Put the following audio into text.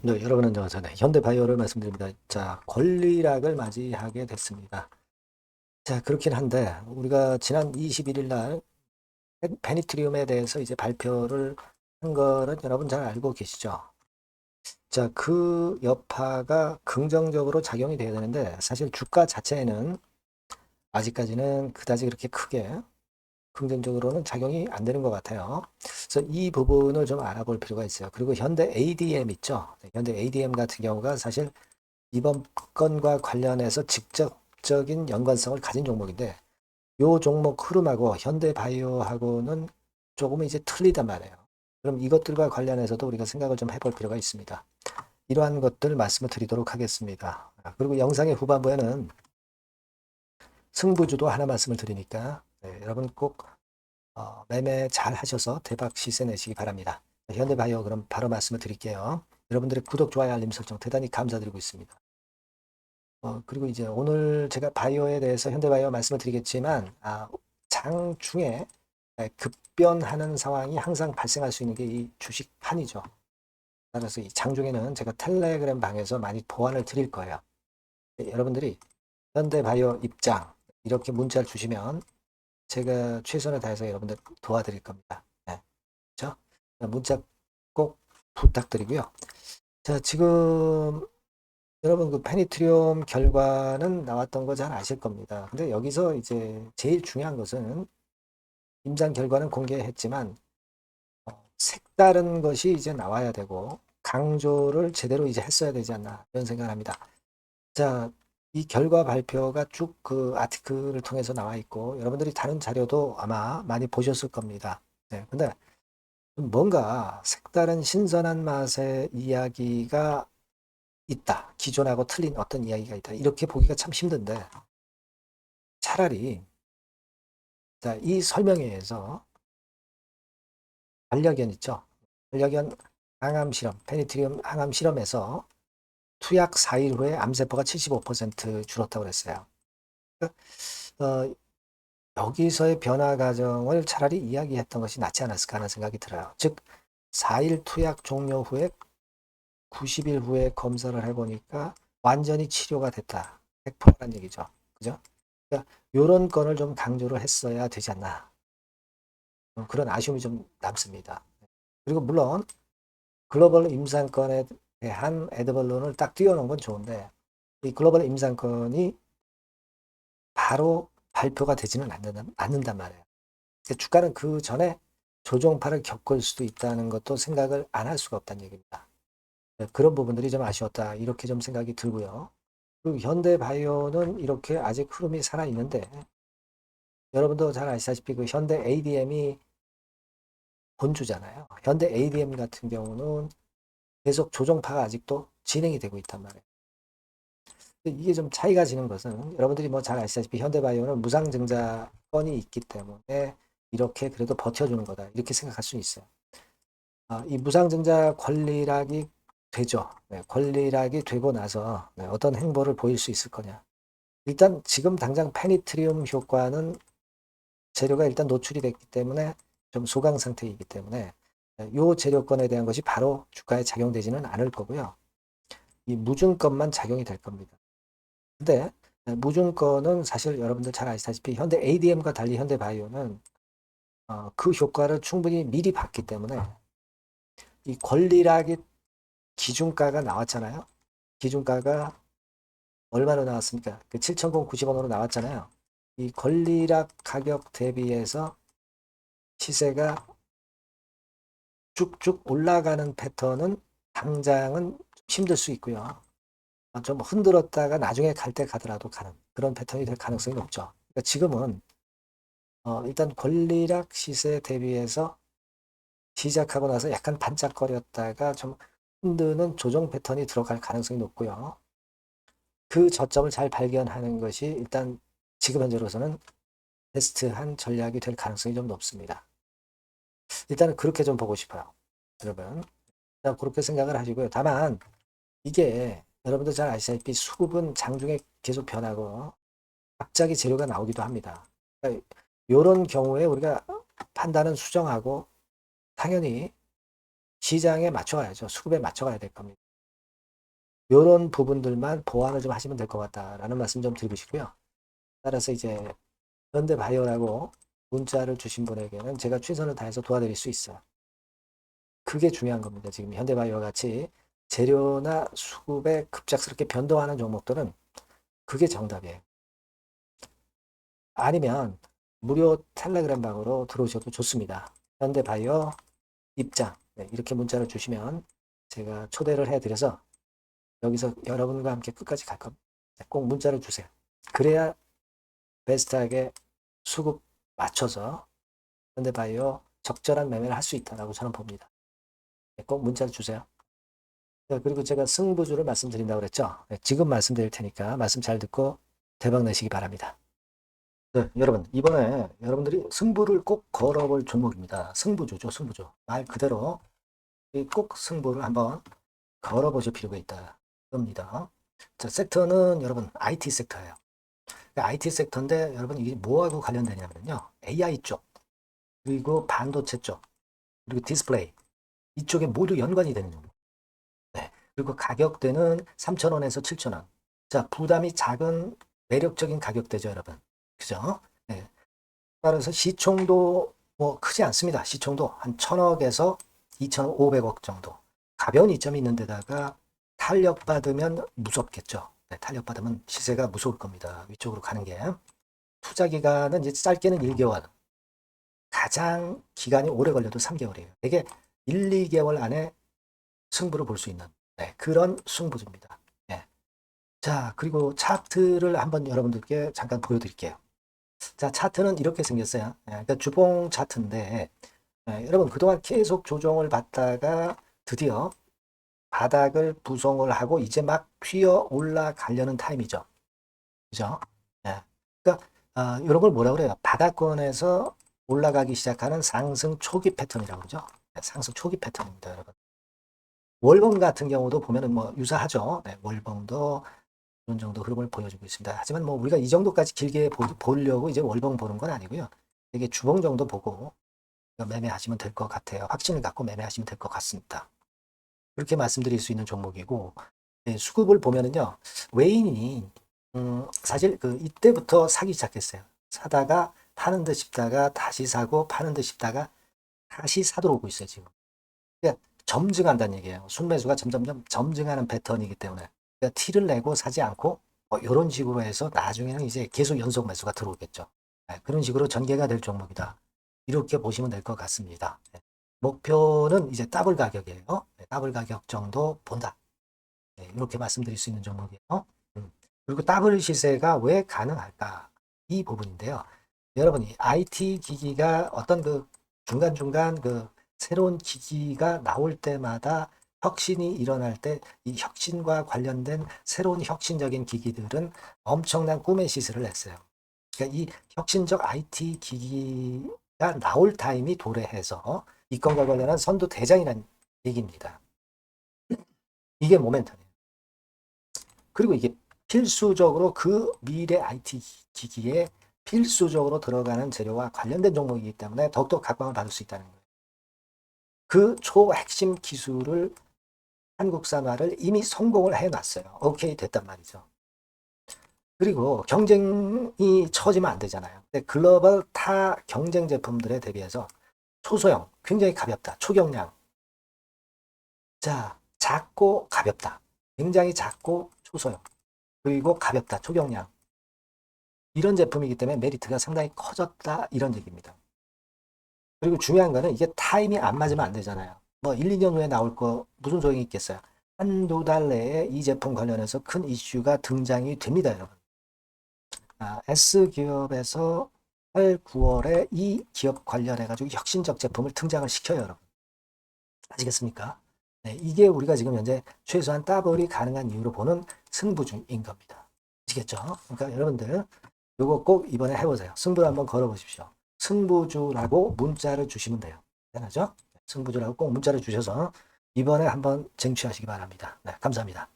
네, 여러분 안녕하세요. 현대바이오를 말씀드립니다. 자, 권리락을 맞이하게 됐습니다. 자, 그렇긴 한데 우리가 지난 21일 날 페니트리움에 대해서 이제 발표를 한 거는 여러분 잘 알고 계시죠? 자, 그 여파가 긍정적으로 작용이 돼야 되는데 사실 주가 자체에는 아직까지는 그다지 그렇게 크게 긍정적으로는 작용이 안 되는 것 같아요. 그래서 이 부분을 좀 알아볼 필요가 있어요. 그리고 현대 ADM 있죠? 현대 ADM 같은 경우가 사실 이번 건과 관련해서 직접적인 연관성을 가진 종목인데 요 종목 흐름하고 현대바이오하고는 조금 이제 틀리단 말이에요. 그럼 이것들과 관련해서도 우리가 생각을 좀 해볼 필요가 있습니다. 이러한 것들 말씀을 드리도록 하겠습니다. 그리고 영상의 후반부에는 승부주도 하나 말씀을 드리니까 여러분 꼭 매매 잘 하셔서 대박 시세 내시기 바랍니다. 현대바이오 그럼 바로 말씀을 드릴게요. 여러분들의 구독, 좋아요, 알림 설정 대단히 감사드리고 있습니다. 그리고 이제 오늘 제가 바이오에 대해서 현대바이오 말씀을 드리겠지만, 장중에 급변하는 상황이 항상 발생할 수 있는 게 이 주식판이죠. 따라서 이 장중에는 제가 텔레그램 방에서 많이 보완을 드릴 거예요. 여러분들이 현대바이오 입장 이렇게 문자를 주시면 제가 최선을 다해서 여러분들 도와드릴 겁니다. 네, 그렇죠? 문자 꼭 부탁드리고요. 자, 지금 여러분 그 페니트리움 결과는 나왔던 거 잘 아실 겁니다. 근데 여기서 이제 제일 중요한 것은 임상 결과는 공개했지만 색다른 것이 이제 나와야 되고 강조를 제대로 이제 했어야 되지 않나 이런 생각을 합니다. 자, 이 결과 발표가 쭉 그 아티클을 통해서 나와 있고 여러분들이 다른 자료도 아마 많이 보셨을 겁니다. 네, 근데 뭔가 색다른 신선한 맛의 이야기가 있다. 기존하고 틀린 어떤 이야기가 있다. 이렇게 보기가 참 힘든데 차라리 자, 이 설명회에서 반려견 있죠. 반려견 항암 실험, 페니트리움 항암 실험에서 투약 4일 후에 암세포가 75% 줄었다고 그랬어요. 어, 여기서의 변화 과정을 차라리 이야기했던 것이 낫지 않았을까 하는 생각이 들어요. 즉 4일 투약 종료 후에 90일 후에 검사를 해보니까 완전히 치료가 됐다. 100%란 얘기죠. 그죠? 그러니까 이런 건을 좀 강조를 했어야 되지 않나. 그런 아쉬움이 좀 남습니다. 그리고 물론 글로벌 임상권에 대한 에드벌론을 딱 띄워놓은 건 좋은데 이 글로벌 임상권이 바로 발표가 되지는 않는단 말이에요. 그러니까 주가는 그 전에 조종파를 겪을 수도 있다는 것도 생각을 안 할 수가 없다는 얘기입니다. 그런 부분들이 좀 아쉬웠다. 이렇게 좀 생각이 들고요. 그리고 현대바이오는 이렇게 아직 흐름이 살아있는데 여러분도 잘 아시다시피 그 현대 ADM이 본주잖아요. 현대 ADM 같은 경우는 계속 조정파가 아직도 진행이 되고 있단 말이에요. 이게 좀 차이가 지는 것은 여러분들이 뭐 잘 아시다시피 현대바이오는 무상증자권이 있기 때문에 이렇게 그래도 버텨주는 거다. 이렇게 생각할 수 있어요. 이 무상증자 권리락이 되죠. 네, 권리락이 되고 나서 어떤 행보를 보일 수 있을 거냐. 일단 지금 당장 페니트리움 효과는 재료가 일단 노출이 됐기 때문에 좀 소강 상태이기 때문에 이 재료권에 대한 것이 바로 주가에 작용되지는 않을 거고요. 이 무증권만 작용이 될 겁니다. 근데 무증권은 사실 여러분들 잘 아시다시피 현대 ADM과 달리 현대바이오는 그 효과를 충분히 미리 봤기 때문에 이 권리락이 기준가가 나왔잖아요. 기준가가 얼마로 나왔습니까? 그 7,090원으로 나왔잖아요. 이 권리락 가격 대비해서 시세가 쭉쭉 올라가는 패턴은 당장은 힘들 수 있고요. 좀 흔들었다가 나중에 갈 때 가더라도 가는 그런 패턴이 될 가능성이 높죠. 그러니까 지금은 일단 권리락 시세 대비해서 시작하고 나서 약간 반짝거렸다가 좀 흔드는 조정 패턴이 들어갈 가능성이 높고요. 그 저점을 잘 발견하는 것이 일단 지금 현재로서는 베스트한 전략이 될 가능성이 좀 높습니다. 일단은 그렇게 좀 보고 싶어요. 여러분. 일단 그렇게 생각을 하시고요. 다만 이게 여러분들 잘 아시다시피 수급은 장중에 계속 변하고 갑자기 재료가 나오기도 합니다. 그러니까 이런 경우에 우리가 판단은 수정하고 당연히 시장에 맞춰가야죠. 수급에 맞춰가야 될 겁니다. 이런 부분들만 보완을 좀 하시면 될 것 같다라는 말씀 좀 드리고 싶고요. 따라서 이제 현대바이오라고 문자를 주신 분에게는 제가 최선을 다해서 도와드릴 수 있어요. 그게 중요한 겁니다. 지금 현대바이오와 같이 재료나 수급에 급작스럽게 변동하는 종목들은 그게 정답이에요. 아니면 무료 텔레그램 방으로 들어오셔도 좋습니다. 현대바이오 입장, 네, 이렇게 문자를 주시면 제가 초대를 해드려서 여기서 여러분과 함께 끝까지 갈 겁니다. 꼭 문자를 주세요. 그래야 베스트하게 수급 맞춰서 현대바이오 적절한 매매를 할 수 있다고 저는 봅니다. 네, 꼭 문자를 주세요. 네, 그리고 제가 승부주를 말씀드린다고 그랬죠. 네, 지금 말씀드릴 테니까 말씀 잘 듣고 대박 내시기 바랍니다. 네, 여러분 이번에 여러분들이 승부를 꼭 걸어볼 종목입니다. 승부주죠, 승부주. 말 그대로 꼭 승부를 한번 걸어보실 필요가 있다. 겁니다. 자, 섹터는 여러분 IT 섹터예요. IT 섹터인데 여러분 이게 뭐하고 관련되냐면요. AI 쪽, 그리고 반도체 쪽, 그리고 디스플레이 이쪽에 모두 연관이 되는 종목. 네. 그리고 가격대는 3,000원에서 7,000원. 자, 부담이 작은 매력적인 가격대죠, 여러분. 그죠? 네. 따라서 시총도 뭐 크지 않습니다. 시총도 한 1,000억에서 2,500억 정도. 가벼운 이점이 있는 데다가 탄력받으면 무섭겠죠. 네, 탄력받으면 시세가 무서울 겁니다. 위쪽으로 가는 게. 투자 기간은 이제 짧게는 1개월. 가장 기간이 오래 걸려도 3개월이에요. 이게 1, 2개월 안에 승부를 볼 수 있는 네, 그런 승부입니다. 네. 자, 그리고 차트를 한번 여러분들께 잠깐 보여드릴게요. 자, 차트는 이렇게 생겼어요. 그러니까 주봉 차트인데 여러분 그동안 계속 조정을 받다가 드디어 바닥을 부성을 하고 이제 막 튀어 올라가려는 타임이죠. 그죠? 예. 그러니까 이런 걸 뭐라 그래요? 바닥권에서 올라가기 시작하는 상승 초기 패턴이라고 그러죠. 네, 상승 초기 패턴입니다, 여러분. 월봉 같은 경우도 보면은 뭐 유사하죠. 네, 월봉도 이런 정도 흐름을 보여주고 있습니다. 하지만 뭐 우리가 이 정도까지 길게 보려고 이제 월봉 보는 건 아니고요. 되게 주봉 정도 보고 매매하시면 될 것 같아요. 확신을 갖고 매매하시면 될 것 같습니다. 그렇게 말씀드릴 수 있는 종목이고 네, 수급을 보면은요. 외인이 사실 그 이때부터 사기 시작했어요. 사다가 파는 듯 싶다가 다시 사고 파는 듯 싶다가 다시 사도록 오고 있어요, 지금. 그러니까 점증한다는 얘기예요. 순매수가 점점점 점증하는 패턴이기 때문에 그러니까 티를 내고 사지 않고 이런 식으로 해서 나중에는 이제 계속 연속 매수가 들어오겠죠. 네, 그런 식으로 전개가 될 종목이다. 이렇게 보시면 될 것 같습니다. 네, 목표는 이제 더블 가격이에요. 네, 더블 가격 정도 본다. 네, 이렇게 말씀드릴 수 있는 종목이에요. 그리고 더블 시세가 왜 가능할까? 이 부분인데요. 여러분이 IT 기기가 어떤 그 중간중간 그 새로운 기기가 나올 때마다 혁신이 일어날 때 이 혁신과 관련된 새로운 혁신적인 기기들은 엄청난 꿈의 시세를 냈어요. 그러니까 이 혁신적 IT 기기가 나올 타임이 도래해서 이 건과 관련한 선두 대장이라는 얘기입니다. 이게 모멘텀이에요. 그리고 이게 필수적으로 그 미래 IT 기기에 필수적으로 들어가는 재료와 관련된 종목이기 때문에 더욱더 각광을 받을 수 있다는 거예요. 그 초핵심 기술을 한국산화를 이미 성공을 해놨어요. 오케이 됐단 말이죠. 그리고 경쟁이 처지면 안 되잖아요. 근데 글로벌 타 경쟁 제품들에 대비해서 초소형, 굉장히 가볍다. 초경량. 자, 작고 가볍다. 굉장히 작고 초소형. 그리고 가볍다. 초경량. 이런 제품이기 때문에 메리트가 상당히 커졌다. 이런 얘기입니다. 그리고 중요한 거는 이게 타임이 안 맞으면 안 되잖아요. 뭐 1, 2년 후에 나올 거 무슨 소용이 있겠어요. 한두 달 내에 이 제품 관련해서 큰 이슈가 등장이 됩니다, 여러분. S기업에서 8, 9월에 이 기업 관련해가지고 혁신적 제품을 등장을 시켜요, 여러분. 아시겠습니까? 네, 이게 우리가 지금 현재 최소한 더블이 가능한 이유로 보는 승부주인 겁니다. 아시겠죠? 그러니까 여러분들 요거 꼭 이번에 해보세요. 승부를 한번 걸어보십시오. 승부주라고 문자를 주시면 돼요. 되나죠? 승부주라고 꼭 문자를 주셔서 이번에 한번 쟁취하시기 바랍니다. 네, 감사합니다.